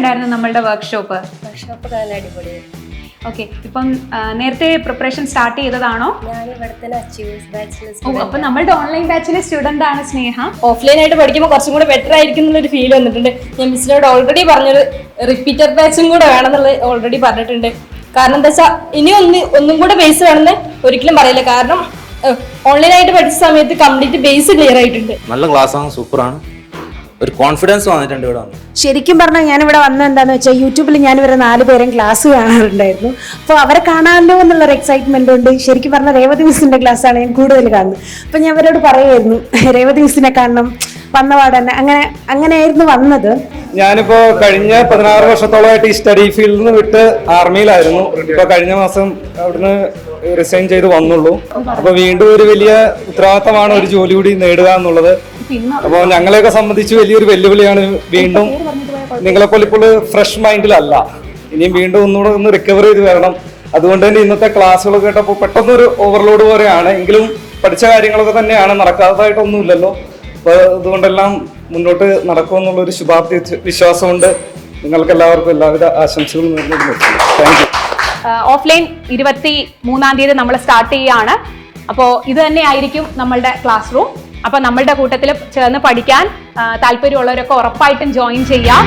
ഉണ്ടായിരുന്നു നമ്മളുടെ workshop? Workshop നല്ല അടിപൊളിയായിരുന്നു. ഓക്കെ, ഇപ്പം നേരത്തെ പ്രിപ്പറേഷൻ സ്റ്റാർട്ട് ചെയ്തതാണോ? ഞാൻ ഇവിടെ തന്നെ അച്ചീവേഴ്സ് ബാച്ചിൽ. അപ്പൊ നമ്മളുടെ ഓൺലൈൻ ബാച്ചിലെ സ്റ്റുഡന്റ് ആണ് സ്നേഹ. ഓഫ്ലൈൻ ആയിട്ട് പഠിക്കുമ്പോൾ കുറച്ചും കൂടെ ബെറ്റർ ആയിരിക്കും എന്നുള്ളൊരു ഫീൽ വന്നിട്ടുണ്ട്. ഞാൻ മിസ്സിനോട് ഓൾറെഡി പറഞ്ഞൊരു റിപ്പീറ്റർ ബാച്ചും കൂടെ വേണമെന്നുള്ളത് ഓൾറെഡി പറഞ്ഞിട്ടുണ്ട്. കാരണം എന്താ വെച്ചാൽ ഇനി ഒന്നും കൂടെ ബേസ് വേണമെന്ന് ഒരിക്കലും പറയില്ല. കാരണം ഓൺലൈനായിട്ട് പഠിച്ച സമയത്ത് കംപ്ലീറ്റ് ബേസ് ക്ലിയർ ആയിട്ടുണ്ട്. നല്ല ക്ലാസ്സാണ്, സൂപ്പറാണ്. ഒരു കോൺഫിഡൻസ് വന്നിട്ടുണ്ട് ഇവിടെ വന്ന്. ശരിക്കും പറഞ്ഞാൽ ഞാനിവിടെ വന്നത് എന്താണെന്ന് വെച്ചാൽ യൂട്യൂബിൽ ഞാനിവരെ 4 പേരും ക്ലാസ് കാണാറുണ്ടായിരുന്നു. അപ്പോൾ അവരെ കാണാമല്ലോ എന്നുള്ളൊരു എക്സൈറ്റ്മെൻ്റ് ഉണ്ട്. ശരിക്കും പറഞ്ഞാൽ രേവതി മിസ്സിൻ്റെ ക്ലാസ്സാണ് ഞാൻ കൂടുതൽ കാണുന്നത്. അപ്പോൾ ഞാൻ അവരോട് പറയുമായിരുന്നു രേവതി മിസ്സിനെ കാണണം, വന്നപാട് തന്നെ അങ്ങനെയായിരുന്നു വന്നത്. ഞാനിപ്പോൾ കഴിഞ്ഞ 16 വർഷത്തോളമായിട്ട് ഈ സ്റ്റഡി ഫീൽഡിൽ നിന്ന് വിട്ട് ആർമിയിലായിരുന്നു. ഇപ്പോൾ കഴിഞ്ഞ മാസം അവിടുന്ന് റിസൈൻ ചെയ്ത് വന്നുള്ളൂ. അപ്പോൾ വീണ്ടും ഒരു വലിയ ഉത്തരവാദിത്തമാണ് ഒരു ജോലി കൂടി നേടുക എന്നുള്ളത്. അപ്പോൾ ഞങ്ങളെയൊക്കെ സംബന്ധിച്ച് വലിയൊരു വെല്ലുവിളിയാണ്. വീണ്ടും നിങ്ങളെപ്പോലെ ഇപ്പോൾ ഫ്രഷ് മൈൻഡിലല്ല, ഇനിയും വീണ്ടും ഒന്നുകൂടെ ഒന്ന് റിക്കവർ ചെയ്ത് വരണം. അതുകൊണ്ട് തന്നെ ഇന്നത്തെ ക്ലാസ്സുകൾ കേട്ടപ്പോൾ പെട്ടെന്നൊരു ഓവർലോഡ് പോലെയാണ്. എങ്കിലും പഠിച്ച കാര്യങ്ങളൊക്കെ തന്നെയാണ്, നടക്കാത്തതായിട്ടൊന്നുമില്ലല്ലോ. അപ്പോൾ അതുകൊണ്ടെല്ലാം മുന്നോട്ട് നടക്കുമെന്നുള്ളൊരു ശുഭാപ്തി വിശ്വാസമുണ്ട്. നിങ്ങൾക്ക് എല്ലാവർക്കും എല്ലാവിധ ആശംസകളും നേർന്നു. Thank you. ഓഫ്ലൈൻ 23-ാം തീയതി നമ്മൾ സ്റ്റാർട്ട് ചെയ്യുകയാണ്. അപ്പോൾ ഇത് തന്നെ ആയിരിക്കും നമ്മളുടെ ക്ലാസ് റൂം. അപ്പോൾ നമ്മളുടെ കൂട്ടത്തിൽ ചേർന്ന് പഠിക്കാൻ താല്പര്യമുള്ളവരൊക്കെ ഉറപ്പായിട്ടും ജോയിൻ ചെയ്യാം.